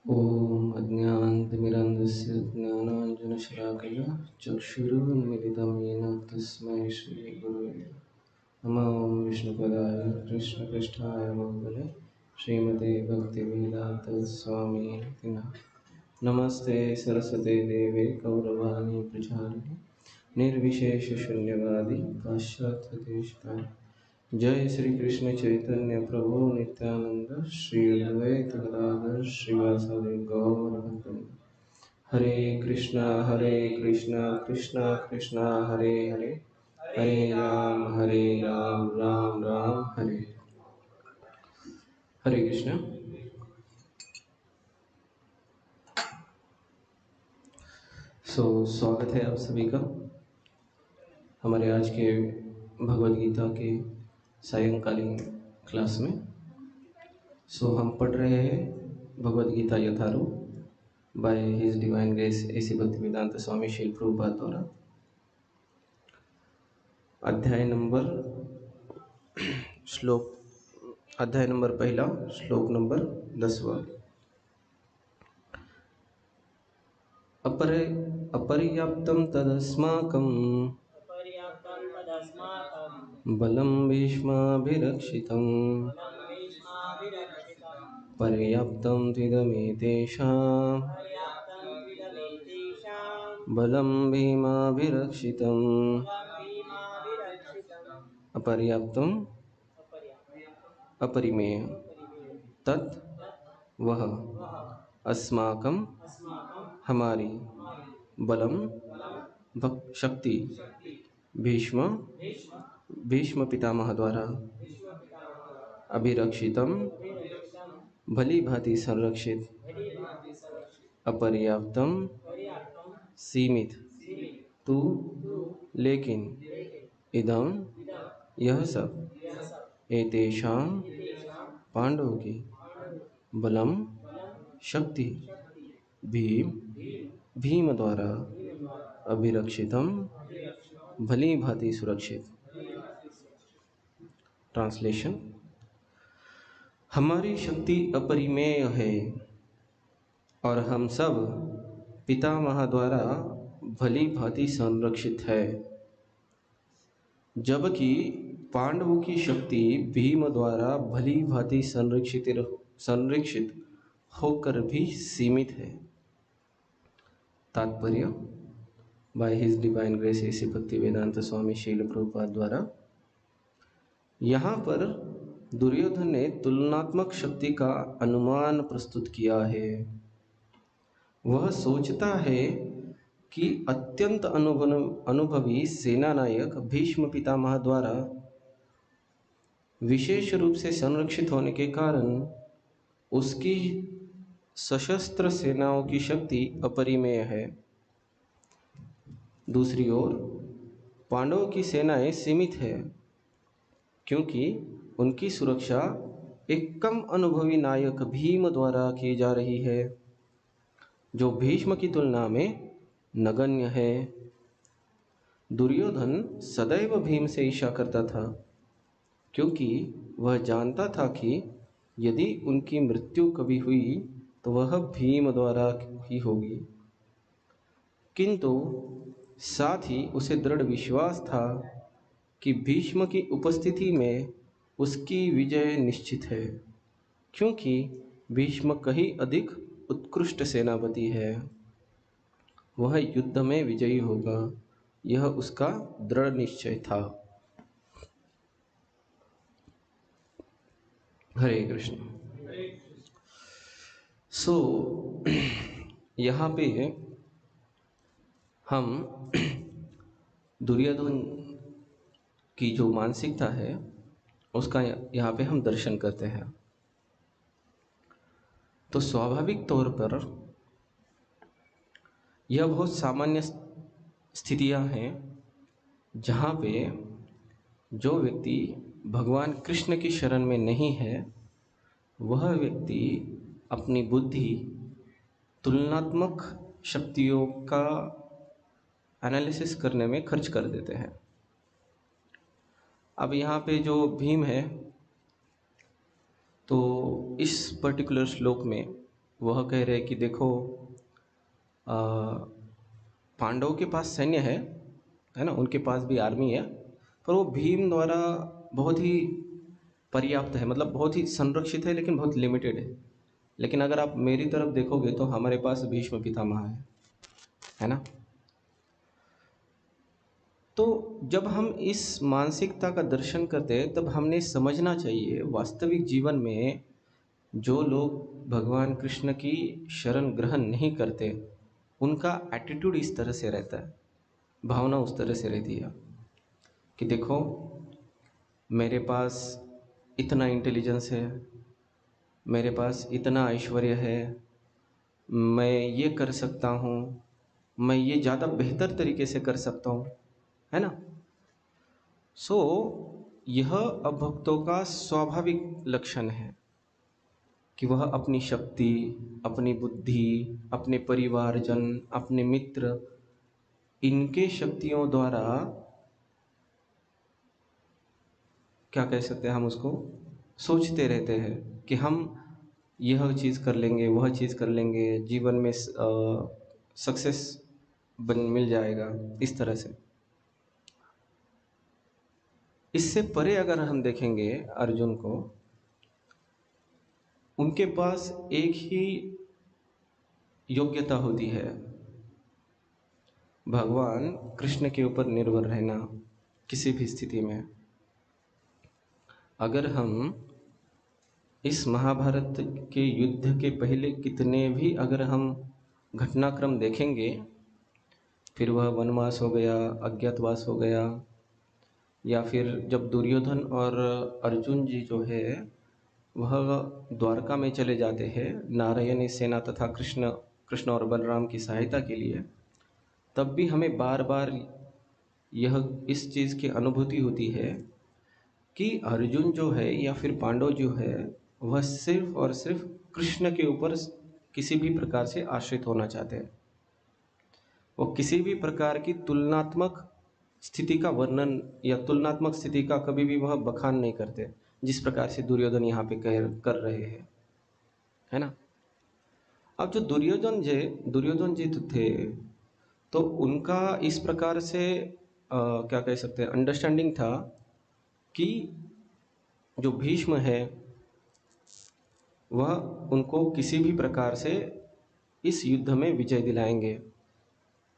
ओम अज्ञानतिमिरान्धस्य ज्ञानाञ्जनशलाकया चक्षुरुन्मिलितं येन तस्मै श्रीगुरवे नमः। ओम विष्णुपदाय कृष्णपृष्ठाय भूतले श्रीमते भक्तिवेदान्त स्वामिनिति नमस्ते सरस्वते देवे गौरवाणी प्रचारिणे निर्विशेषशून्यवादी पाश्चात्यदेशतारिणे। जय श्री कृष्ण चैतन्य प्रभु नित्यानंद श्री अद्वैत गदाधर श्रीवासादि गौर भक्तवृंद। हरे कृष्णा कृष्णा कृष्णा हरे हरे, हरे राम राम राम हरे। हरे कृष्णा। स्वागत है आप सभी का हमारे आज के भगवद गीता के सायंकालीन क्लास में। हम पढ़ रहे हैं Bhagavad Gita Yatharup by his divine grace AC Bhaktivedanta स्वामी श्री प्रभुपाद द्वारा। अध्याय नंबर पहला, श्लोक नंबर 10वां। अपर्याप्तं तदस्माकं बलं भीष्माभिरक्षितं पर्याप्तं त्विदमेतेषां बलं भीमाभिरक्षितम्। अपर्याप्तं अपरिमेय तत् वह अस्माकं हमारी बलम शक्ति भीष्म भीष्म पितामह द्वारा अभिरक्षितम भली भांति संरक्षित अपर्याप्तम सीमित तू लेकिन इदम यह सब एतेषां पांडवों की बलम शक्ति भीम भीम द्वारा अभिरक्षितम भली भांति सुरक्षित। ट्रांसलेशन। हमारी शक्ति अपरिमेय है और हम सब पितामह द्वारा भली भांति संरक्षित है, जबकि पांडवों की शक्ति भीम द्वारा भली भांति संरक्षित होकर भी सीमित है। तात्पर्य। Bye his divine grace Shri भक्ति वेदांत स्वामी शील प्रभुपाद द्वारा यहाँ पर दुर्योधन ने तुलनात्मक शक्ति का अनुमान प्रस्तुत किया है। वह सोचता है कि अत्यंत अनुभवी सेनानायक भीष्म पितामह द्वारा विशेष रूप से संरक्षित होने के कारण उसकी सशस्त्र सेनाओं की शक्ति अपरिमेय है। दूसरी ओर पांडवों की सेनाएं सीमित है, क्योंकि उनकी सुरक्षा एक कम अनुभवी नायक भीम द्वारा की जा रही है, जो भीष्म की तुलना में नगण्य है। दुर्योधन सदैव भीम से ईर्ष्या करता था, क्योंकि वह जानता था कि यदि उनकी मृत्यु कभी हुई तो वह भीम द्वारा ही होगी। किंतु साथ ही उसे दृढ़ विश्वास था कि भीष्म की उपस्थिति में उसकी विजय निश्चित है, क्योंकि भीष्म कहीं अधिक उत्कृष्ट सेनापति है। वह युद्ध में विजयी होगा, यह उसका दृढ़ निश्चय था। हरे कृष्ण। यहाँ पे हम दुर्योधन की जो मानसिकता है उसका यहाँ पे हम दर्शन करते हैं। तो स्वाभाविक तौर पर यह बहुत सामान्य स्थितियाँ हैं जहाँ पे जो व्यक्ति भगवान कृष्ण की शरण में नहीं है, वह व्यक्ति अपनी बुद्धि तुलनात्मक शक्तियों का एनालिसिस करने में खर्च कर देते हैं। अब यहाँ पे जो भीम है, तो इस पर्टिकुलर श्लोक में वह कह रहे कि देखो, पांडवों के पास सैन्य है ना, उनके पास भी आर्मी है, पर वो भीम द्वारा बहुत ही पर्याप्त है, मतलब बहुत ही संरक्षित है, लेकिन बहुत लिमिटेड है। लेकिन अगर आप मेरी तरफ देखोगे तो हमारे पास भीष्म पितामह है ना। तो जब हम इस मानसिकता का दर्शन करते हैं, तब हमने समझना चाहिए वास्तविक जीवन में जो लोग भगवान कृष्ण की शरण ग्रहण नहीं करते, उनका एटीट्यूड इस तरह से रहता है, भावना उस तरह से रहती है कि देखो, मेरे पास इतना इंटेलिजेंस है, मेरे पास इतना ऐश्वर्य है, मैं ये कर सकता हूँ, मैं ये ज़्यादा बेहतर तरीके से कर सकता हूँ, है ना। यह अभक्तों का स्वाभाविक लक्षण है कि वह अपनी शक्ति, अपनी बुद्धि, अपने परिवारजन, अपने मित्र, इनके शक्तियों द्वारा, क्या कह सकते हैं हम उसको, सोचते रहते हैं कि हम यह चीज़ कर लेंगे, वह चीज़ कर लेंगे, जीवन में सक्सेस मिल जाएगा, इस तरह से। इससे परे अगर हम देखेंगे अर्जुन को, उनके पास एक ही योग्यता होती है, भगवान कृष्ण के ऊपर निर्भर रहना किसी भी स्थिति में। अगर हम इस महाभारत के युद्ध के पहले कितने भी अगर हम घटनाक्रम देखेंगे, फिर वह वनवास हो गया, अज्ञातवास हो गया, या फिर जब दुर्योधन और अर्जुन जी जो है वह द्वारका में चले जाते हैं नारायणी सेना तथा कृष्ण कृष्ण और बलराम की सहायता के लिए, तब भी हमें बार बार यह इस चीज़ की अनुभूति होती है कि अर्जुन जो है या फिर पांडव जो है वह सिर्फ और सिर्फ कृष्ण के ऊपर किसी भी प्रकार से आश्रित होना चाहते हैं। वो किसी भी प्रकार की तुलनात्मक स्थिति का वर्णन या तुलनात्मक स्थिति का कभी भी वह बखान नहीं करते, जिस प्रकार से दुर्योधन यहाँ पे कर रहे हैं, है ना। अब जो दुर्योधन जी तो थे, तो उनका इस प्रकार से क्या कह सकते हैं अंडरस्टैंडिंग था कि जो भीष्म है वह उनको किसी भी प्रकार से इस युद्ध में विजय दिलाएंगे।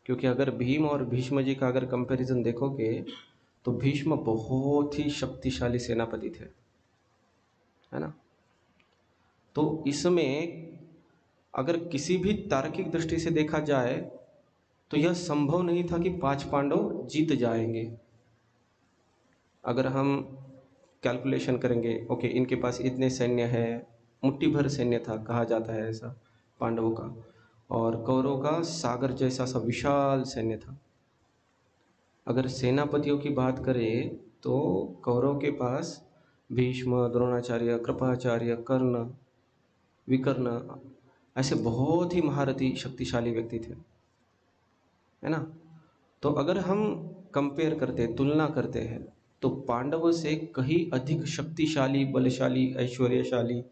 क्योंकि अगर भीम और भीष्म जी का अगर कंपैरिजन देखोगे तो भीष्म बहुत ही शक्तिशाली सेनापति थे, है ना। तो इसमें अगर किसी भी तार्किक दृष्टि से देखा जाए तो यह संभव नहीं था कि 5 पांडव जीत जाएंगे। अगर हम कैलकुलेशन करेंगे, ओके इनके पास इतने सैन्य है, मुट्ठी भर सैन्य था कहा जाता है ऐसा पांडवों का, और कौरवों का सागर जैसा सा विशाल सैन्य था। अगर सेनापतियों की बात करें तो कौरव के पास भीष्म, द्रोणाचार्य, कृपाचार्य, कर्ण, विकर्ण ऐसे बहुत ही महारथी शक्तिशाली व्यक्ति थे, है ना। तो अगर हम कंपेयर करते तुलना करते हैं तो पांडवों से कहीं अधिक शक्तिशाली, बलशाली, ऐश्वर्यशाली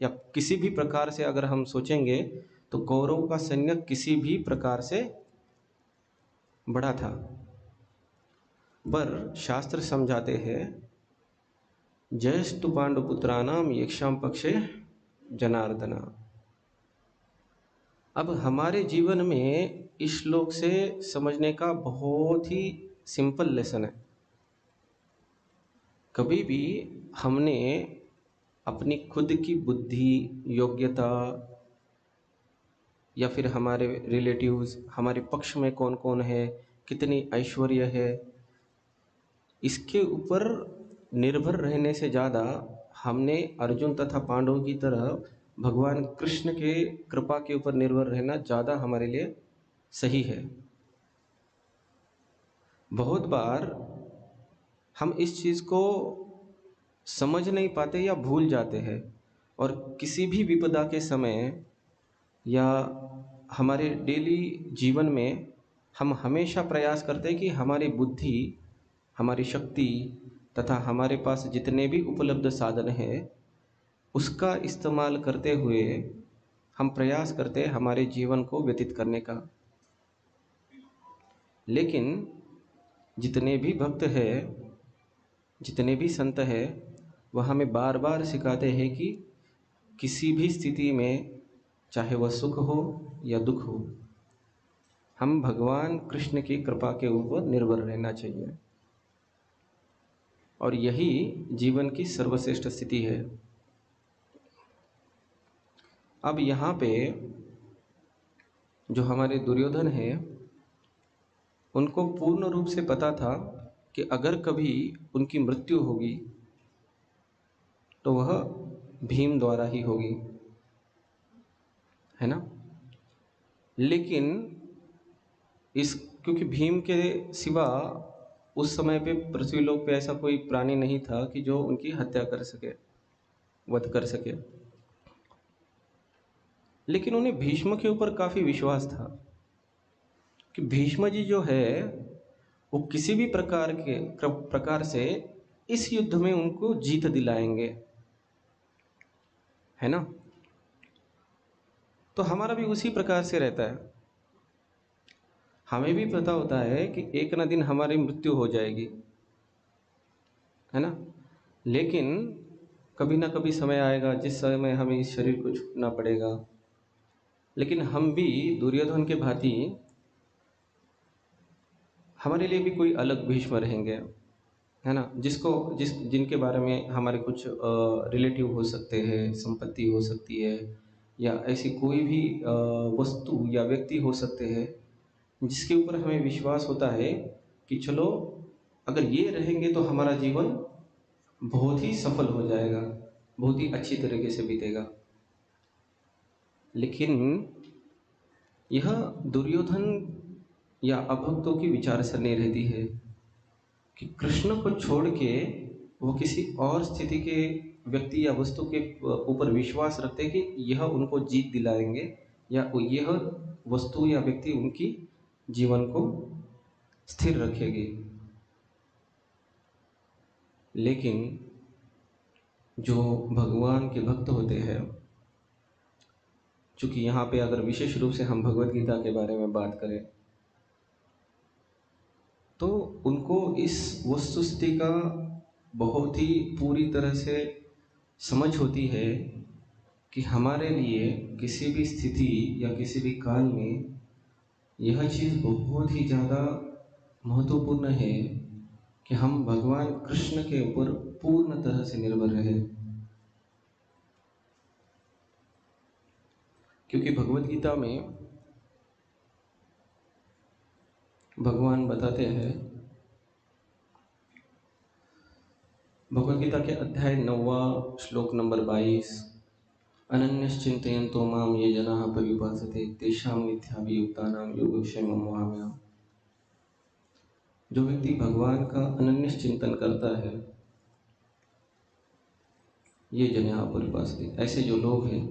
या किसी भी प्रकार से अगर हम सोचेंगे तो कौरव का सैन्य किसी भी प्रकार से बड़ा था। पर शास्त्र समझाते हैं जयस्तु पांडुपुत्राणाम यक्षाम पक्षे जनार्दना। अब हमारे जीवन में इस श्लोक से समझने का बहुत ही सिंपल लेसन है। कभी भी हमने अपनी खुद की बुद्धि, योग्यता या फिर हमारे रिलेटिव्स, हमारे पक्ष में कौन कौन है, कितनी ऐश्वर्य है, इसके ऊपर निर्भर रहने से ज़्यादा हमने अर्जुन तथा पांडव की तरह भगवान कृष्ण के कृपा के ऊपर निर्भर रहना ज़्यादा हमारे लिए सही है। बहुत बार हम इस चीज़ को समझ नहीं पाते या भूल जाते हैं, और किसी भी विपदा के समय या हमारे डेली जीवन में हम हमेशा प्रयास करते हैं कि हमारी बुद्धि, हमारी शक्ति तथा हमारे पास जितने भी उपलब्ध साधन हैं उसका इस्तेमाल करते हुए हम प्रयास करते हैं हमारे जीवन को व्यतीत करने का। लेकिन जितने भी भक्त हैं, जितने भी संत हैं, वह हमें बार बार सिखाते हैं कि किसी भी स्थिति में, चाहे वह सुख हो या दुख हो, हम भगवान कृष्ण की कृपा के ऊपर निर्भर रहना चाहिए, और यही जीवन की सर्वश्रेष्ठ स्थिति है। अब यहाँ पे जो हमारे दुर्योधन हैं उनको पूर्ण रूप से पता था कि अगर कभी उनकी मृत्यु होगी तो वह भीम द्वारा ही होगी, है ना। लेकिन इस क्योंकि भीम के सिवा उस समय पे पृथ्वीलोक पे ऐसा कोई प्राणी नहीं था कि जो उनकी हत्या कर सके, वध कर सके। लेकिन उन्हें भीष्म के ऊपर काफ़ी विश्वास था कि भीष्म जी जो है वो किसी भी प्रकार से इस युद्ध में उनको जीत दिलाएंगे, है ना। तो हमारा भी उसी प्रकार से रहता है। हमें भी पता होता है कि एक ना दिन हमारी मृत्यु हो जाएगी, है ना। लेकिन कभी ना कभी समय आएगा जिस समय हमें इस शरीर को छूटना पड़ेगा। लेकिन हम भी दुर्योधन के भांति हमारे लिए भी कोई अलग भीष्म रहेंगे, है ना? जिनके बारे में हमारे कुछ रिलेटिव हो सकते हैं, संपत्ति हो सकती है या ऐसी कोई भी वस्तु या व्यक्ति हो सकते हैं, जिसके ऊपर हमें विश्वास होता है कि चलो अगर ये रहेंगे तो हमारा जीवन बहुत ही सफल हो जाएगा, बहुत ही अच्छी तरीके से बीतेगा। लेकिन यह दुर्योधन या अभक्तों की विचारसरणी रहती है कि कृष्ण को छोड़ के वो किसी और स्थिति के व्यक्ति या वस्तु के ऊपर विश्वास रखते हैं कि यह उनको जीत दिलाएंगे या यह वस्तु या व्यक्ति उनकी जीवन को स्थिर रखेगी। लेकिन जो भगवान के भक्त होते हैं, चूंकि यहाँ पे अगर विशेष रूप से हम भगवत गीता के बारे में बात करें तो उनको इस वस्तुस्थिति का बहुत ही पूरी तरह से समझ होती है कि हमारे लिए किसी भी स्थिति या किसी भी काल में यह चीज़ बहुत ही ज़्यादा महत्वपूर्ण है कि हम भगवान कृष्ण के ऊपर पूर्ण तरह से निर्भर रहे। क्योंकि भगवत गीता में भगवान बताते हैं, भगवत गीता के अध्याय 9 श्लोक नंबर 22, अनन्यश्चिन्तयन्तो मां ये जनाः पर्युपासते तेषां नित्याभियुक्तानां योगक्षेमं वहाम्यहम्। जो व्यक्ति भगवान का अनन्य चिंतन करता है, ये जनाः पर्युपासते, ऐसे जो लोग हैं,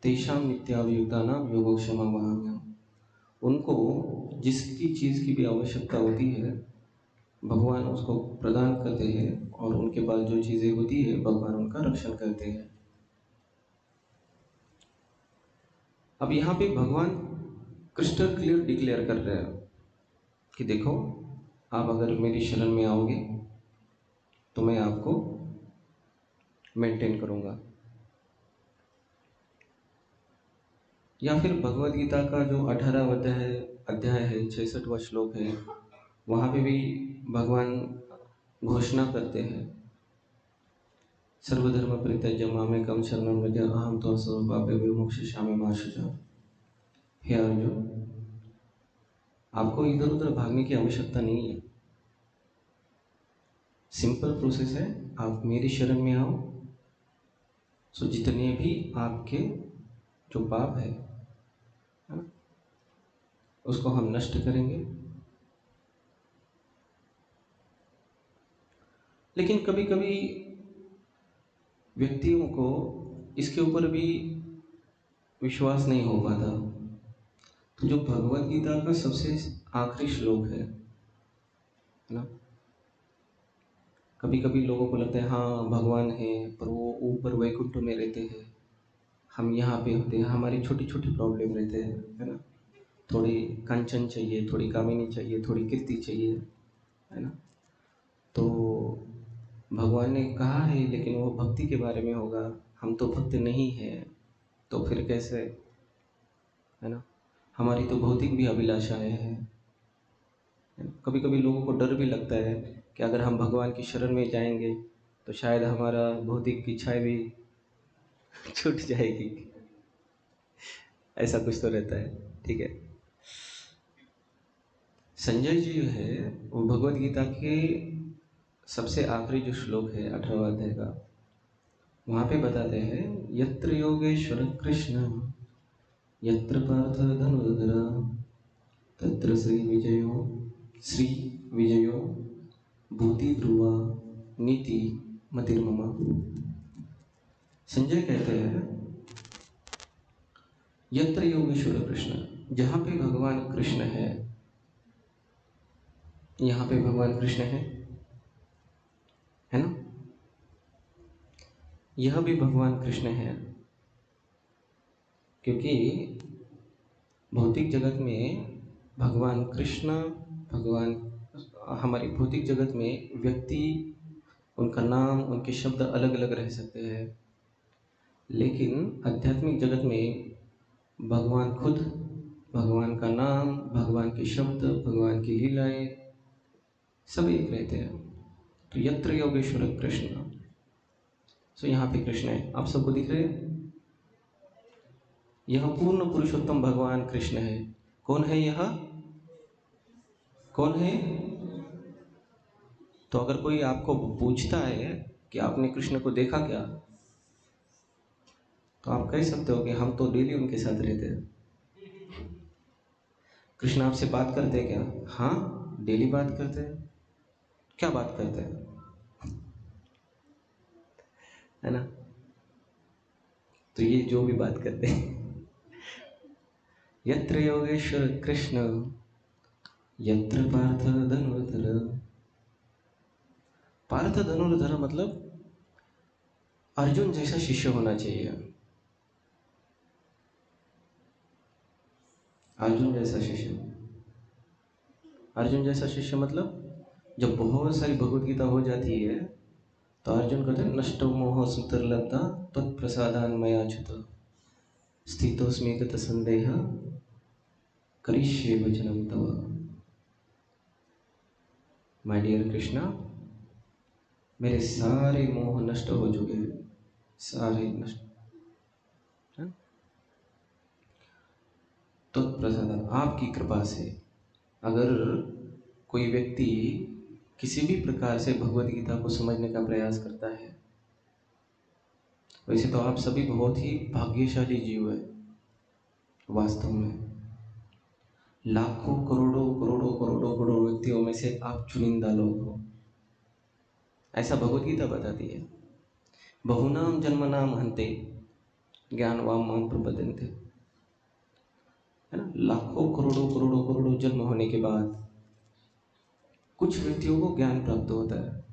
तेषां नित्याभियुक्तानां योगक्षेमं वहाम्यहम्, उनको जिसकी चीज़ की भी आवश्यकता होती है भगवान उसको प्रदान करते हैं और उनके पास जो चीज़ें होती है भगवान उनका रक्षण करते हैं। अब यहाँ पे भगवान क्रिस्टल क्लियर डिक्लेयर कर रहे हैं कि देखो, आप अगर मेरी शरण में आओगे तो मैं आपको मेंटेन करूँगा। या फिर भगवत गीता का जो 18वां अध्याय है, 66वां श्लोक है, वहाँ पे भी भगवान घोषणा करते हैं, सर्वधर्म परित्यज्य मामेकं शरणं व्रज अहं त्वा सर्वपापेभ्यो मोक्षयिष्यामि मा शुचः। हे अर्जुन, आपको इधर उधर भागने की आवश्यकता नहीं है। सिंपल प्रोसेस है, आप मेरी शरण में आओ, सो जितने भी आपके जो पाप है ना, उसको हम नष्ट करेंगे। लेकिन कभी कभी व्यक्तियों को इसके ऊपर भी विश्वास नहीं हो पाता। तो जो भगवत गीता का सबसे आखिरी श्लोक है ना, कभी कभी लोगों को लगता है हाँ भगवान है पर वो ऊपर वैकुंठ में रहते हैं, हम यहाँ पे होते हैं, हमारी छोटी छोटी प्रॉब्लम रहते हैं, है ना, थोड़ी कंचन चाहिए, थोड़ी कामिनी चाहिए, थोड़ी कीर्ति चाहिए, है ना। तो भगवान ने कहा है लेकिन वो भक्ति के बारे में होगा, हम तो भक्त नहीं हैं, तो फिर कैसे, है ना। हमारी तो भौतिक भी अभिलाषाएं हैं। कभी कभी लोगों को डर भी लगता है कि अगर हम भगवान की शरण में जाएंगे तो शायद हमारा भौतिक इच्छाएं भी छूट जाएगी, ऐसा कुछ तो रहता है। ठीक है, संजय जी जो है वो भगवत गीता के सबसे आखिरी जो श्लोक है 18वां अध्याय का, वहाँ पे बताते हैं, यत्र योगेश्वर कृष्ण यत्र पार्थ धनुर्धर तत्र श्री विजयो भूति ध्रुवा नीति मतिर्मम। संजय कहते हैं, यत्र योगेश्वर कृष्ण, जहाँ पे भगवान कृष्ण है, यहाँ पे भगवान कृष्ण है ना, यह भी भगवान कृष्ण है। क्योंकि भौतिक जगत में भगवान कृष्ण, भगवान हमारी भौतिक जगत में व्यक्ति, उनका नाम, उनके शब्द अलग अलग रह सकते हैं, लेकिन आध्यात्मिक जगत में भगवान खुद, भगवान का नाम, भगवान के शब्द, भगवान की लीलाएं सब एक रहते हैं। तो यत्र योगेश्वर कृष्ण, सो यहाँ पे कृष्ण है, आप सबको दिख रहे हैं? यह पूर्ण पुरुषोत्तम भगवान कृष्ण है। कौन है यह? कौन है? तो अगर कोई आपको पूछता है कि आपने कृष्ण को देखा क्या, तो आप कह सकते हो कि हम तो डेली उनके साथ रहते हैं। कृष्ण आपसे बात करते हैं क्या? हाँ, डेली बात करते हैं। क्या बात करते हैं, है ना? तो ये जो भी बात करते हैं, यत्र योगेश्वर कृष्ण यत्र पार्थ धनुर्धर। पार्थ धनुर्धर मतलब अर्जुन जैसा शिष्य होना चाहिए। अर्जुन जैसा शिष्य, अर्जुन जैसा शिष्य मतलब जब बहुत सारी भगवत गीता हो जाती है तो अर्जुन कहते हैं नष्टो मोह सुतर्लब्धा तत्प्रसादान मयाच्युत स्थितोस्मि गत संदेह करिष्ये वचनम तव। माय डियर कृष्णा, मेरे सारे मोह नष्ट हो चुके हैं, सारे नष्ट। तत्प्रसादान, आपकी कृपा से। अगर कोई व्यक्ति किसी भी प्रकार से भगवत गीता को समझने का प्रयास करता है, वैसे तो आप सभी बहुत ही भाग्यशाली जीव है। वास्तव में लाखों करोड़ों करोड़ों करोड़ों करोड़ों व्यक्तियों में से आप चुनिंदा लोग हो, ऐसा भगवत गीता बताती है। बहुनाम जन्मनाम हन्ते ज्ञानवाम माम प्रपद्यन्ते, है ना? लाखों करोड़ों करोड़ों करोड़ों जन्म होने के बाद कुछ व्यक्तियों को ज्ञान प्राप्त होता है।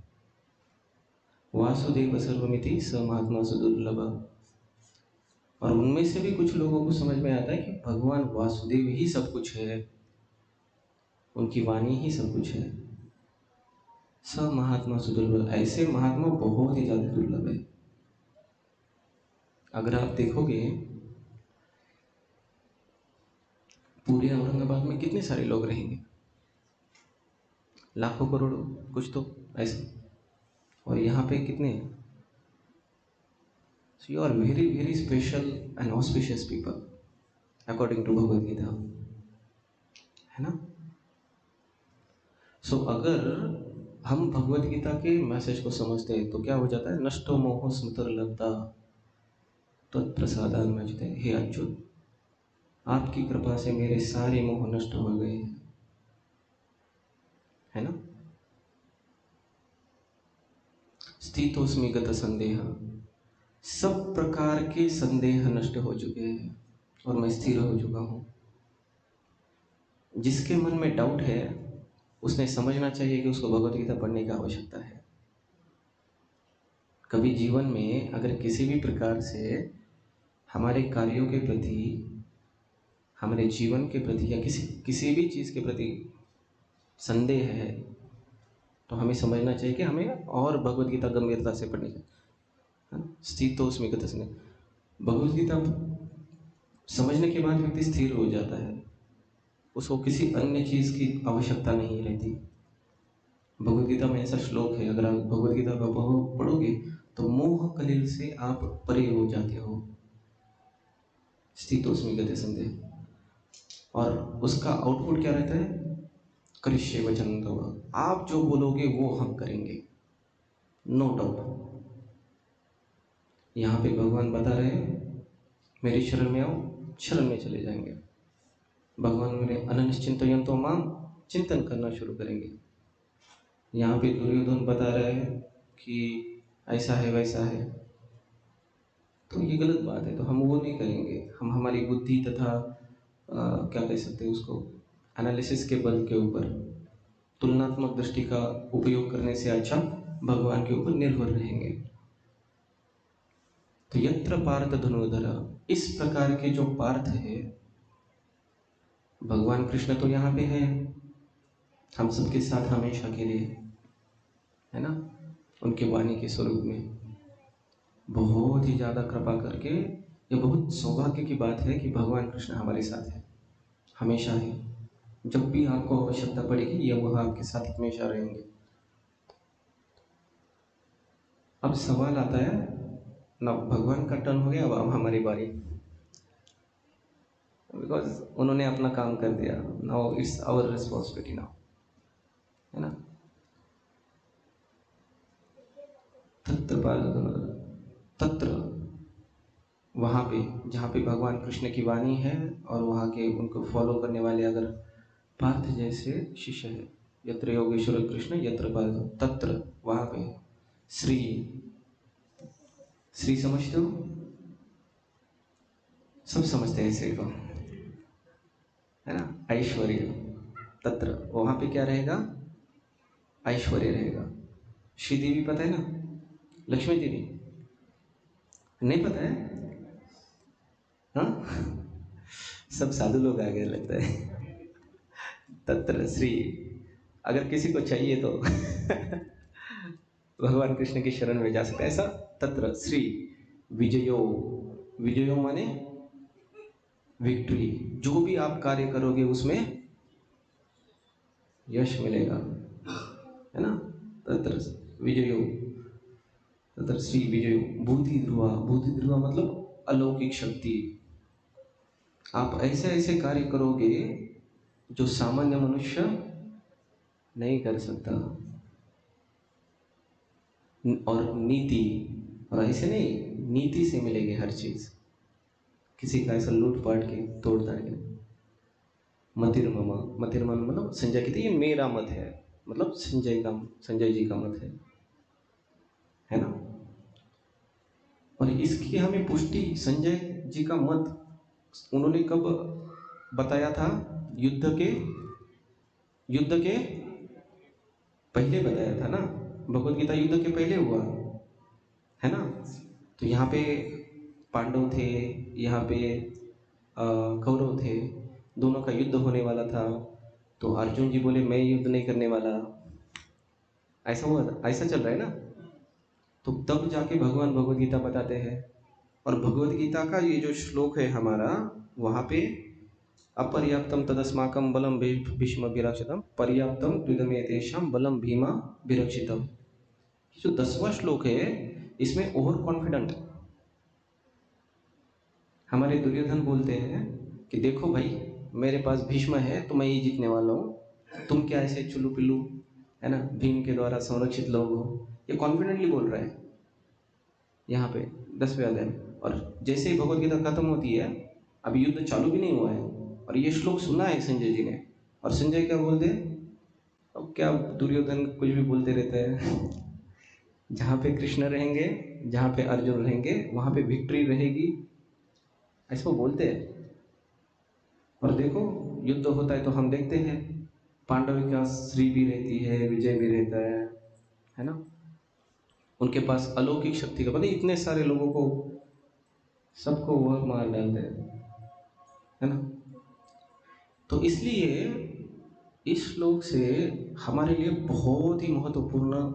वासुदेव सर्वमिति स महात्मा सुदुर्लभ। और उनमें से भी कुछ लोगों को समझ में आता है कि भगवान वासुदेव ही सब कुछ है, उनकी वाणी ही सब कुछ है। स महात्मा सुदुर्लभ, ऐसे महात्मा बहुत ही ज्यादा दुर्लभ है। अगर आप देखोगे पूरे औरंगाबाद में कितने सारे लोग रहेंगे, लाखों करोड़ों कुछ तो ऐसे, और यहाँ पे कितने हैं? So you are very very special and auspicious people according to Bhagavad Gita, है ना? सो अगर हम भगवद गीता के मैसेज को समझते हैं तो क्या हो जाता है? नष्टो मोह स्मृतिर्लब्धा तत्प्रसादान मजते। हे अच्युत, आपकी कृपा से मेरे सारे मोह नष्ट हो गए हैं, है ना? स्थितोस्मि गत संदेह, सब प्रकार के संदेह नष्ट हो चुके हैं और मैं स्थिर हो चुका हूं। जिसके मन में डाउट है उसने समझना चाहिए कि उसको भगवत गीता पढ़ने की आवश्यकता है। कभी जीवन में अगर किसी भी प्रकार से हमारे कार्यों के प्रति, हमारे जीवन के प्रति या किसी भी चीज़ के प्रति संदेह है तो हमें समझना चाहिए कि हमें और भगवत गीता गंभीरता से पढ़नी चाहिए। स्थितोस्मि गत संदेह, भगवत गीता समझने के बाद व्यक्ति स्थिर हो जाता है, उसको किसी अन्य चीज़ की आवश्यकता नहीं रहती। भगवद गीता में ऐसा श्लोक है, अगर आप भगवद गीता का पढ़ोगे तो मोह कलिल से आप परे हो जाते हो। स्थितोस्मि गते संदेह, और उसका आउटपुट क्या रहता है? करिष्ये वचनं तव, आप जो बोलोगे वो हम करेंगे, नो डाउट। यहाँ पे भगवान बता रहे हैं मेरी शरण में आओ, शरण में चले जाएंगे। भगवान मेरे अनन्य चिंतयन्तो माम, चिंतन करना शुरू करेंगे। यहाँ पे दुर्योधन बता रहे हैं कि ऐसा है वैसा है, तो ये गलत बात है, तो हम वो नहीं करेंगे। हम हमारी बुद्धि तथा क्या कह सकते हैं उसको, एनालिसिस के बल के ऊपर, तुलनात्मक दृष्टि का उपयोग करने से अच्छा भगवान के ऊपर निर्भर रहेंगे। तो यत्र पार्थ धनुर्धर, इस प्रकार के जो पार्थ है, भगवान कृष्ण तो यहाँ पे है हम सबके साथ हमेशा के लिए, है ना? उनके वाणी के स्वरूप में बहुत ही ज़्यादा कृपा करके, ये बहुत सौभाग्य की बात है कि भगवान कृष्ण हमारे साथ है, हमेशा है। जब भी आपको आवश्यकता पड़ेगी ये वह आपके साथ हमेशा रहेंगे। अब सवाल आता है ना, भगवान का टर्न हो गया, अब हमारी बारी, बिकॉज उन्होंने अपना काम कर दिया, now it's our responsibility now, है ना। तत्र वहाँ पे जहाँ पे भगवान कृष्ण की वाणी है और वहाँ के उनको फॉलो करने वाले अगर पार्थ जैसे शिष्य है, यत्र योगेश्वर कृष्ण यत्र पार्थ, तत्र वहाँ पे श्री, श्री समझते हो, सब समझते हैं श्री को, है ना। ऐश्वर्य, तत्र वहाँ पे क्या रहेगा, ऐश्वर्य रहेगा। श्री देवी पता है ना, लक्ष्मी देवी नहीं पता है, हाँ सब साधु लोग आ गए लगता है। तत्र श्री, अगर किसी को चाहिए तो भगवान कृष्ण की शरण में जा सकते हैं। ऐसा तत्र श्री विजयो, विजयो माने विक्ट्री, जो भी आप कार्य करोगे उसमें यश मिलेगा, है ना। तत्र विजयो, तत्र श्री विजयो बुद्धि ध्रुवा, बुद्धि ध्रुवा मतलब अलौकिक शक्ति। आप ऐसे ऐसे कार्य करोगे जो सामान्य मनुष्य नहीं कर सकता। और नीति, और ऐसे नहीं, नीति से मिलेगी हर चीज, किसी का ऐसा लूट पाट के तोड़ ताड़ के। मतिर्ममा, मतिर्मम मतलब संजय कहते ये मेरा मत है, मतलब संजय जी का मत है ना। और इसकी हमें पुष्टि संजय जी का मत उन्होंने कब बताया था, युद्ध के पहले बताया था ना, भगवत गीता युद्ध के पहले हुआ, है ना। तो यहाँ पे पांडव थे, यहाँ पे कौरव थे, दोनों का युद्ध होने वाला था। तो अर्जुन जी बोले मैं युद्ध नहीं करने वाला, ऐसा हुआ, ऐसा चल रहा है ना। तो तब जाके भगवान भगवत गीता बताते हैं। और भगवत गीता का ये जो श्लोक है हमारा, वहाँ पे अपर्याप्तम तदस्माकं बलम भीष्म विरक्षितम पर्याप्तम त्विदमेतेषां बलम भीमा विरक्षितम, जो 10वां श्लोक है इसमें ओवर कॉन्फिडेंट हमारे दुर्योधन बोलते हैं कि देखो भाई मेरे पास भीष्म है तो मैं ही जीतने वाला हूँ, तुम क्या ऐसे चुल्लू पिल्लू, है ना, भीम के द्वारा संरक्षित लोग हो, ये कॉन्फिडेंटली बोल रहा है यहाँ पे 10वें अध्याय में। और जैसे ही भगवत गीता खत्म होती है, अभी युद्ध चालू भी नहीं हुआ है, और ये श्लोक सुना है संजय जी ने, और संजय क्या बोलते हैं, अब क्या दुर्योधन कुछ भी बोलते रहते हैं। जहाँ पे कृष्ण रहेंगे, जहाँ पे अर्जुन रहेंगे वहाँ पे विक्ट्री रहेगी, ऐसा वो बोलते हैं। और देखो युद्ध होता है तो हम देखते हैं पांडव का श्री भी रहती है, विजय भी रहता है ना। उनके पास अलौकिक शक्ति का मतलब इतने सारे लोगों को, सबको वह मार डालते हैं, है ना। तो इसलिए इस श्लोक से हमारे लिए बहुत ही महत्वपूर्ण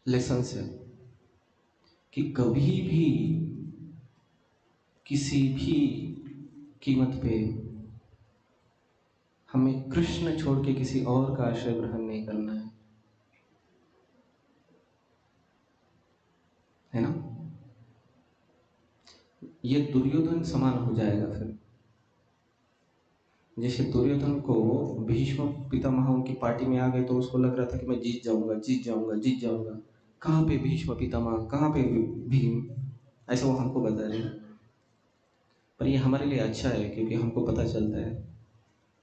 लेसन्स है कि कभी भी किसी भी कीमत पे हमें कृष्ण छोड़ के किसी और का आश्रय ग्रहण नहीं करना है ना। ये दुर्योधन समान हो जाएगा फिर, जैसे दुर्योधन को भीष्म पितामह उनकी पार्टी में आ गए तो उसको लग रहा था कि मैं जीत जाऊंगा जीत जाऊंगा जीत जाऊंगा, कहाँ पे भीष्म पितामह, कहाँ पे भीम, ऐसा वो हमको बता रहे हैं। पर ये हमारे लिए अच्छा है क्योंकि हमको पता चलता है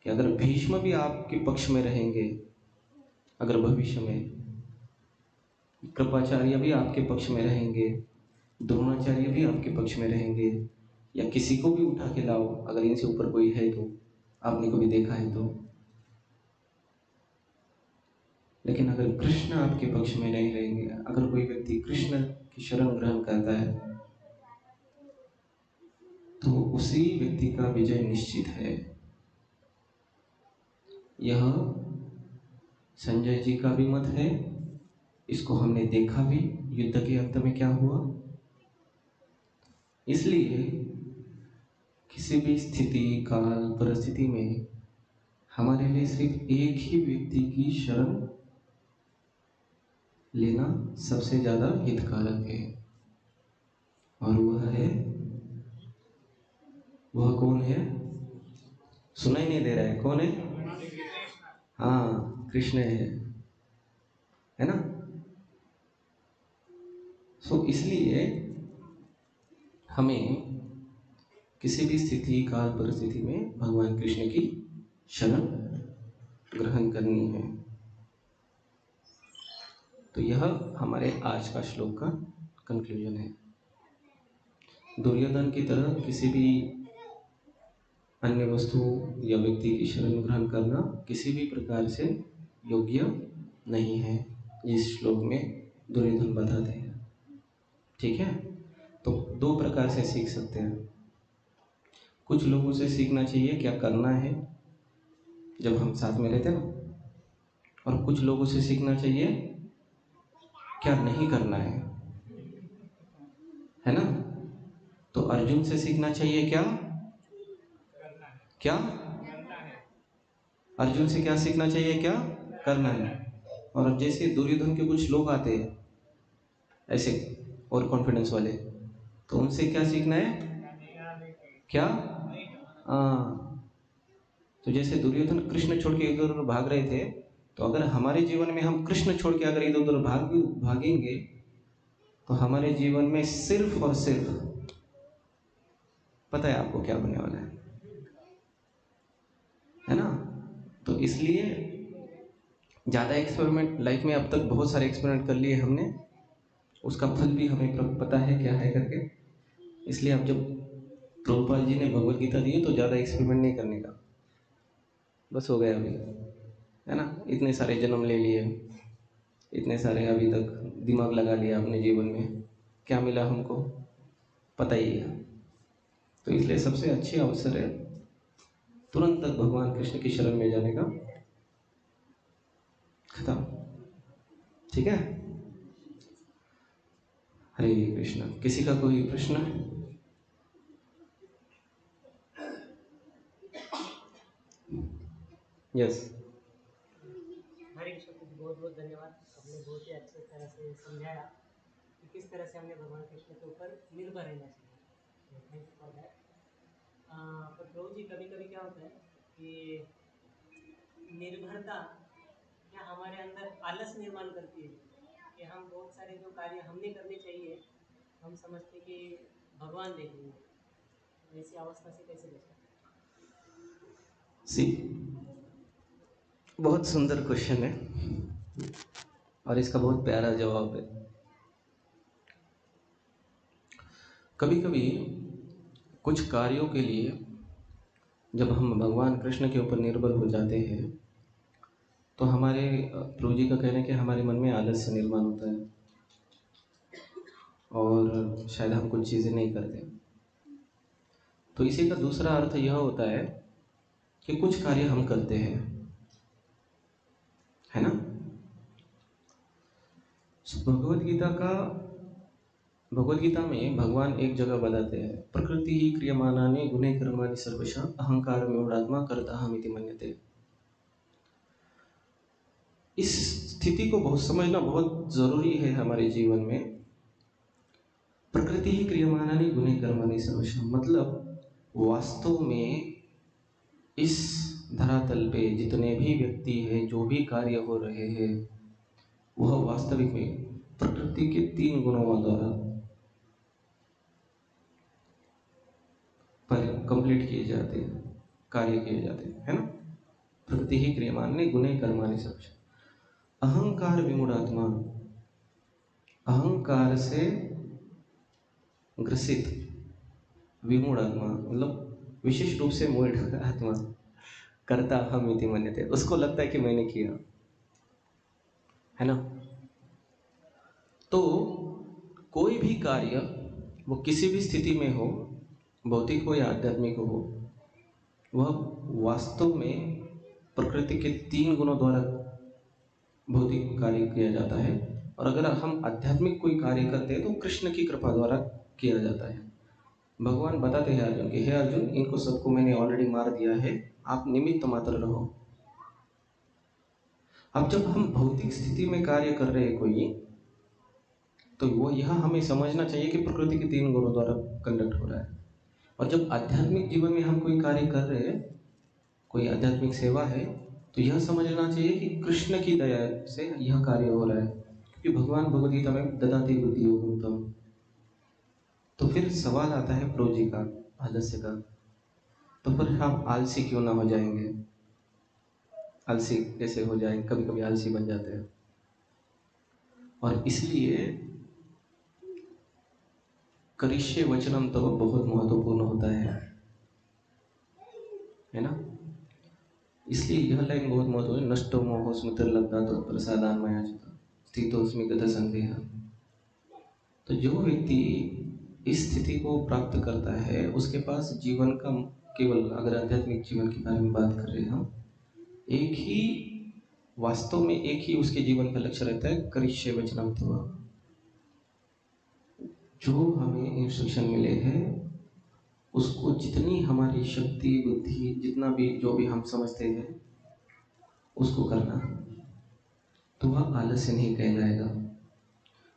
कि अगर भीष्म भी आपके पक्ष में रहेंगे, अगर भविष्य में कृपाचार्य भी आपके पक्ष में रहेंगे, द्रोणाचार्य भी आपके पक्ष में रहेंगे, या किसी को भी उठा के लाओ अगर इनसे ऊपर कोई है तो, आपने कभी देखा है तो। लेकिन अगर कृष्ण आपके पक्ष में नहीं रहेंगे, अगर कोई व्यक्ति कृष्ण की शरण ग्रहण करता है तो उसी व्यक्ति का विजय निश्चित है। यह संजय जी का भी मत है, इसको हमने देखा भी युद्ध के अंत में क्या हुआ। इसलिए किसी भी स्थिति काल परिस्थिति में हमारे लिए सिर्फ एक ही व्यक्ति की शरण लेना सबसे ज़्यादा हितकारक है। और वह कौन है? सुनाई नहीं दे रहा है, कौन है? हाँ, कृष्ण है ना? सो इसलिए हमें किसी भी स्थिति काल परिस्थिति में भगवान कृष्ण की शरण ग्रहण करनी है। तो यह हमारे आज का श्लोक का कंक्लूजन है। दुर्योधन की तरह किसी भी अन्य वस्तु या व्यक्ति की शरण ग्रहण करना किसी भी प्रकार से योग्य नहीं है, इस श्लोक में दुर्योधन बताते हैं। ठीक है, तो दो प्रकार से सीख सकते हैं। कुछ लोगों से सीखना चाहिए क्या करना है जब हम साथ में रहते ना, और कुछ लोगों से सीखना चाहिए क्या नहीं करना है ना? तो अर्जुन से सीखना चाहिए क्या? क्या? अर्जुन से क्या सीखना चाहिए? क्या करना है। और जैसे दुर्योधन के कुछ लोग आते हैं ऐसे और कॉन्फिडेंस वाले, तो उनसे क्या सीखना है? क्या? तो जैसे दुर्योधन कृष्ण छोड़ के इधर उधर भाग रहे थे, तो अगर हमारे जीवन में हम कृष्ण छोड़ के अगर इधर उधर भागेंगे तो हमारे जीवन में सिर्फ और सिर्फ पता है आपको क्या होने वाला है ना? तो इसलिए ज़्यादा एक्सपेरिमेंट लाइफ में अब तक बहुत सारे एक्सपेरिमेंट कर लिए हमने, उसका फल भी हमें पता है क्या है करके। इसलिए अब जब प्रभुपाद जी ने भगवत गीता दी तो ज़्यादा एक्सपेरिमेंट नहीं करने का, बस हो गया अभी, है ना? इतने सारे जन्म ले लिए, इतने सारे अभी तक दिमाग लगा लिया अपने जीवन में, क्या मिला हमको पता ही है। तो इसलिए सबसे अच्छी अवसर है तुरंत तक भगवान कृष्ण की शरण में जाने का। खत्म, ठीक है? हरे कृष्ण। किसी का कोई प्रश्न? यस। हरे कृष्ण, बहुत बहुत धन्यवाद। आपने बहुत ही अच्छे तरह से समझाया कि किस तरह से हमने भगवान कृष्ण के ऊपर निर्भर रहना चाहिए। Thank you for that. पर प्रभु जी, कभी कभी क्या होता है कि निर्भरता क्या हमारे अंदर आलस निर्माण करती है कि हम बहुत सारे जो कार्य हमने करने चाहिए हम समझते कि भगवान देखेंगे। ऐसी अवस्था से कैसे बचें? सी, बहुत सुंदर क्वेश्चन है और इसका बहुत प्यारा जवाब है। कभी कभी कुछ कार्यों के लिए जब हम भगवान कृष्ण के ऊपर निर्भर हो जाते हैं तो हमारे प्रभु जी का कहना है कि हमारे मन में आलस्य निर्माण होता है और शायद हम कुछ चीज़ें नहीं करते। तो इसी का दूसरा अर्थ यह होता है कि कुछ कार्य हम करते हैं, है ना? भगवत गीता में भगवान एक जगह बताते हैं, प्रकृति ही क्रियमाणानि गुणे कर्माणि सर्वशः अहंकार मूढ़ात्मा कर्ताहमिति मन्यते। इस स्थिति को बहुत समझना बहुत जरूरी है हमारे जीवन में। प्रकृति ही क्रियमाणानि गुणे कर्माणि सर्वशः मतलब वास्तव में इस धरातल पे जितने भी व्यक्ति हैं, जो भी कार्य हो रहे हैं, वह वास्तविक में प्रकृति के 3 गुणों द्वारा पर कंप्लीट किए जाते हैं, कार्य किए जाते हैं, है ना? प्रकृति ही क्रियमाणानि गुणे कर्माणि सर्वशः। अहंकार विमूढ़ात्मा, अहंकार से ग्रसित विमूढ़ आत्मा मतलब विशेष रूप से मूढ़ आत्मा करता हम इति मन्यते, उसको लगता है कि मैंने किया, है ना? तो कोई भी कार्य वो किसी भी स्थिति में हो, भौतिक हो या आध्यात्मिक हो, वह वास्तव में प्रकृति के 3 गुणों द्वारा भौतिक कार्य किया जाता है। और अगर हम आध्यात्मिक कोई कार्य करते हैं तो कृष्ण की कृपा द्वारा किया जाता है। भगवान बताते हैं अर्जुन कि हे अर्जुन, इनको सबको मैंने ऑलरेडी मार दिया है, आप निमित्त मात्र रहो। अब जब हम भौतिक स्थिति में कार्य कर रहे हैं कोई, तो वो यह हमें समझना चाहिए कि प्रकृति के 3 गुणों द्वारा कंडक्ट हो रहा है। और जब आध्यात्मिक जीवन में हम कोई कार्य कर रहे हैं, कोई आध्यात्मिक सेवा है, तो यह समझना चाहिए कि कृष्ण की दया से यह कार्य हो रहा है, क्योंकि भगवान भगवद गीता में ददाति बुद्धि योगम तम। तो फिर सवाल आता है प्रभु जी का, आलस्य का, तो फिर हम आलसी क्यों ना हो जाएंगे? आलसी कैसे हो जाएंगे? कभी कभी आलसी बन जाते हैं। और इसलिए करिष्ये वचनम तो बहुत महत्वपूर्ण होता है ना? इसलिए यह लाइन बहुत महत्वपूर्ण है। नष्टो मोहो स्मृतिर्लब्धा तत्प्रसादान् मया चित्तः स्थितोऽस्मि गतसन्देहः। तो जो व्यक्ति इस स्थिति को प्राप्त करता है, उसके पास जीवन का केवल, अगर आध्यात्मिक जीवन के बारे में बात कर रहे हैं हम, एक ही, वास्तव में एक ही उसके जीवन का लक्ष्य रहता है, करिष्ये वचनम तव। जो हमें इंस्ट्रक्शन मिले हैं उसको जितनी हमारी शक्ति बुद्धि, जितना भी जो भी हम समझते हैं उसको करना, तो वह आलस्य नहीं कहलाएगा।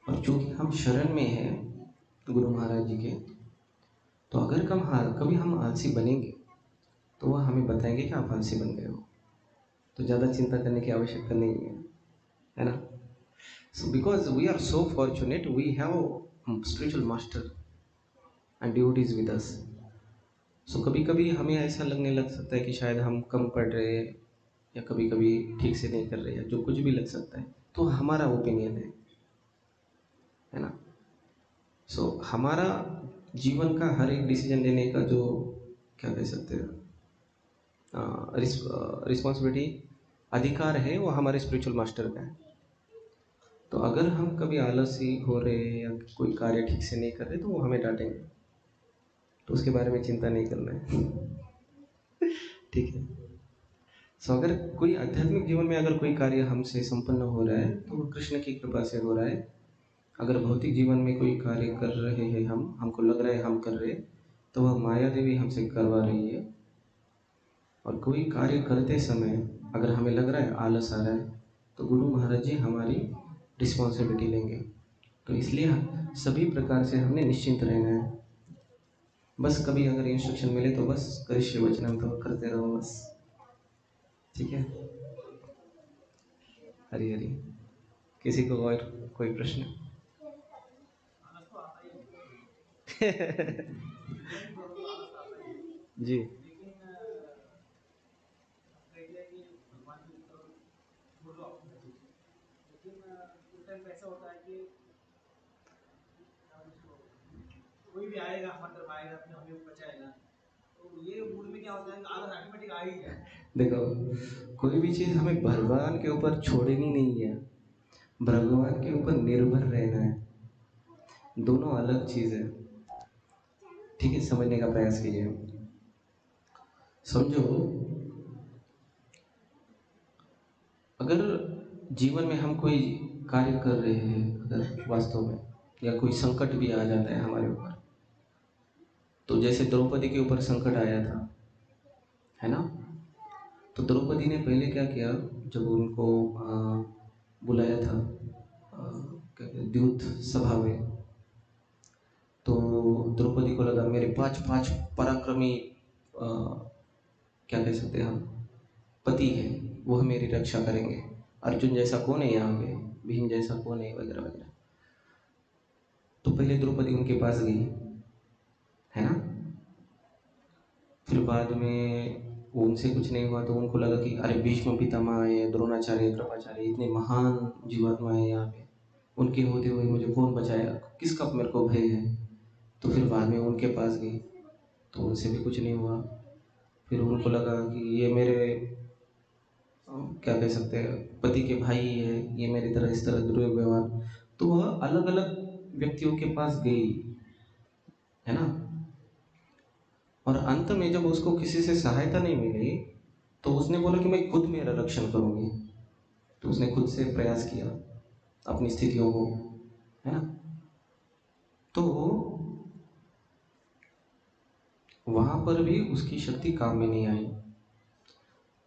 और चूंकि हम शरण में हैं गुरु महाराज जी के, तो अगर कभी हम आलसी बनेंगे तो वह हमें बताएंगे कि आप आलसी बन गए हो, तो ज़्यादा चिंता करने की आवश्यकता नहीं है ना? So because we are so fortunate, we have spiritual master and devotees with us. So कभी कभी हमें ऐसा लगने लग सकता है कि शायद हम कम पढ़ रहे हैं, या कभी कभी ठीक से नहीं कर रहे, या जो कुछ भी लग सकता है, तो हमारा ओपिनियन है ना? सो हमारा जीवन का हर एक डिसीजन लेने का जो, क्या कह सकते हैं, रिस्पॉन्सिबिलिटी, अधिकार है, वो हमारे स्पिरिचुअल मास्टर का है। तो अगर हम कभी आलसी हो रहे हैं या कोई कार्य ठीक से नहीं कर रहे, तो वो हमें डांटेंगे, तो उसके बारे में चिंता नहीं करना है। ठीक है। सो अगर कोई आध्यात्मिक जीवन में अगर कोई कार्य हमसे संपन्न हो रहा है, तो वो कृष्ण की कृपा से हो रहा है। अगर भौतिक जीवन में कोई कार्य कर रहे हैं हम, हमको लग रहा है हम कर रहे, तो वह माया देवी हमसे करवा रही है। और कोई कार्य करते समय अगर हमें लग रहा है आलस आ रहा है, तो गुरु महाराज जी हमारी रिस्पॉन्सिबिलिटी लेंगे। तो इसलिए सभी प्रकार से हमने निश्चिंत रहना है। बस कभी अगर इंस्ट्रक्शन मिले तो बस करिष्ये वचनम तो करते रहो बस। ठीक है। हरी हरी। किसी को और कोई प्रश्न? जी। लेकिन कुछ टाइम ऐसा होता है कि कोई भी आएगा, मतलब आएगा तो हमें बचाएगा, तो ये मूड में क्या होता है, आलस ऑटोमेटिक आ ही जाए। देखो, कोई भी चीज़ हमें भगवान के ऊपर छोड़नी नहीं है, भगवान के ऊपर निर्भर रहना है। दोनों अलग चीज़ है। ठीक है, समझने का प्रयास कीजिए। समझो, अगर जीवन में हम कोई कार्य कर रहे हैं, अगर वास्तव में, या कोई संकट भी आ जाता है हमारे ऊपर, तो जैसे द्रौपदी के ऊपर संकट आया था, है ना? तो द्रौपदी ने पहले क्या किया, जब उनको बुलाया था द्यूत सभा में, तो द्रौपदी को लगा मेरे पांच पांच पराक्रमी क्या कह सकते हैं हम, पति है, वह मेरी रक्षा करेंगे। अर्जुन जैसा कौन है यहाँ पे, भीम जैसा कौन है, वगैरह वगैरह। तो पहले द्रौपदी उनके पास गई, है ना? फिर बाद में उनसे कुछ नहीं हुआ, तो उनको लगा कि अरे भीष्म पितामह है, द्रोणाचार्य, कृपाचार्य, इतने महान जीवात्मा है यहाँ पे, उनके होते हुए मुझे कौन बचाएगा, किसका मेरे को भय है। तो फिर बाद में उनके पास गई, तो उनसे भी कुछ नहीं हुआ। फिर उनको लगा कि ये मेरे क्या कह सकते हैं, पति के भाई है, ये मेरी तरह इस तरह दुर्व्यवहार, तो वह अलग अलग व्यक्तियों के पास गई, है ना? और अंत में जब उसको किसी से सहायता नहीं मिली, तो उसने बोला कि मैं खुद मेरा रक्षण करूंगी। तो उसने खुद से प्रयास किया अपनी स्थितियों को, है ना? तो वहां पर भी उसकी शक्ति काम में नहीं आई।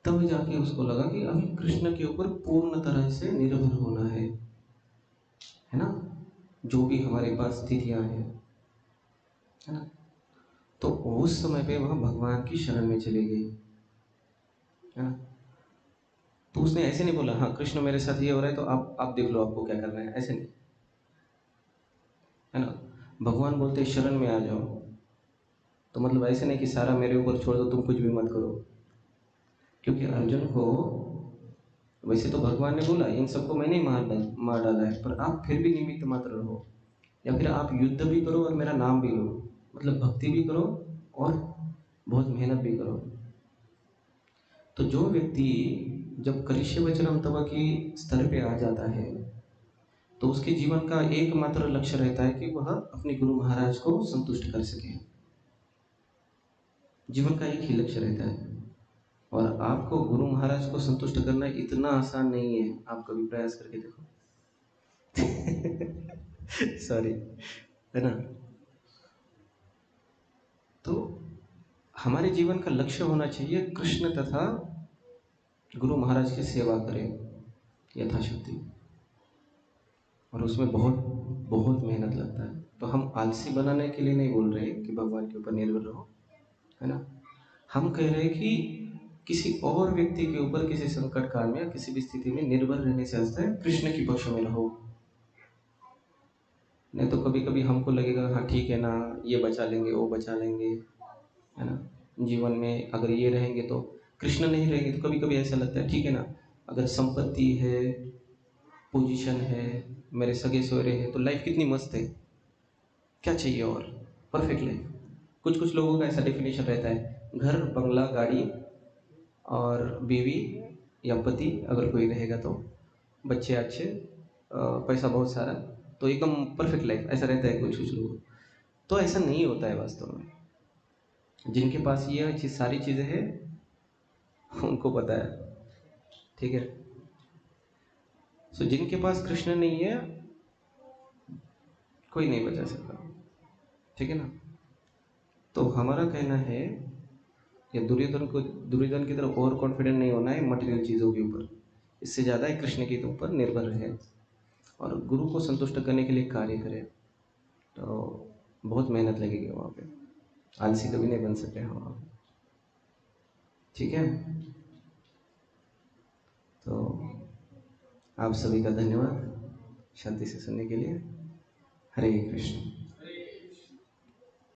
तब जाके उसको लगा कि अभी कृष्ण के ऊपर पूर्ण तरह से निर्भर होना है ना? जो भी हमारे पास स्थितियाँ हैं, है ना, तो उस समय पे वह भगवान की शरण में चली गई, है ना। तो उसने ऐसे नहीं बोला हाँ कृष्ण मेरे साथ ये हो रहा है तो आप देख लो आपको क्या करना है, ऐसे नहीं, है ना। भगवान बोलते शरण में आ जाओ, तो मतलब ऐसे नहीं कि सारा मेरे ऊपर छोड़ दो, तुम कुछ भी मत करो। क्योंकि अर्जुन को वैसे तो भगवान ने बोला इन सबको मैंने ही मार डाला है, पर आप फिर भी निमित्त मात्र रहो, या फिर आप युद्ध भी करो और मेरा नाम भी लो, मतलब भक्ति भी करो और बहुत मेहनत भी करो। तो जो व्यक्ति जब करिष्य वचनम तव की स्तर पे आ जाता है, तो उसके जीवन का एकमात्र लक्ष्य रहता है कि वह अपने गुरु महाराज को संतुष्ट कर सके। जीवन का एक ही लक्ष्य रहता है, और आपको गुरु महाराज को संतुष्ट करना इतना आसान नहीं है, आप कभी प्रयास करके देखो। सॉरी, है ना। तो हमारे जीवन का लक्ष्य होना चाहिए कृष्ण तथा गुरु महाराज की सेवा करें यथाशक्ति, और उसमें बहुत बहुत मेहनत लगता है। तो हम आलसी बनाने के लिए नहीं बोल रहे कि भगवान के ऊपर निर्भर रहो, है ना। हम कह रहे हैं कि किसी और व्यक्ति के ऊपर किसी संकट काल में या किसी भी स्थिति में निर्भर रहने से अच्छा है कृष्ण की पक्ष में रहो। नहीं तो कभी कभी हमको लगेगा हाँ ठीक है ना, ये बचा लेंगे वो बचा लेंगे, है ना। जीवन में अगर ये रहेंगे तो कृष्ण नहीं रहेंगे, तो कभी कभी ऐसा लगता है ठीक है ना, अगर संपत्ति है, पोजीशन है, मेरे सगे सोरे हैं, तो लाइफ कितनी मस्त है, क्या चाहिए और, परफेक्ट लाइफ। कुछ कुछ लोगों का ऐसा डेफिनेशन रहता है, घर बंगला गाड़ी और बीवी या पति अगर कोई रहेगा तो, बच्चे अच्छे, पैसा बहुत सारा, तो एकदम परफेक्ट लाइफ, ऐसा रहता है कुछ कुछ लोगों। तो ऐसा नहीं होता है वास्तव में। जिनके पास ये सारी चीज़ें हैं उनको पता है, ठीक है। सो जिनके पास कृष्ण नहीं है कोई नहीं बचा सकता, ठीक है ना। तो हमारा कहना है कि दुर्योधन की तरफ ओवर कॉन्फिडेंट नहीं होना है मटेरियल चीज़ों के ऊपर, इससे ज़्यादा है कृष्ण के ऊपर निर्भर रहे और गुरु को संतुष्ट करने के लिए कार्य करें। तो बहुत मेहनत लगेगी वहाँ पे, आलसी कभी नहीं बन सकते हम वहाँ पे, ठीक है। तो आप सभी का धन्यवाद शांति से सुनने के लिए। हरे कृष्ण।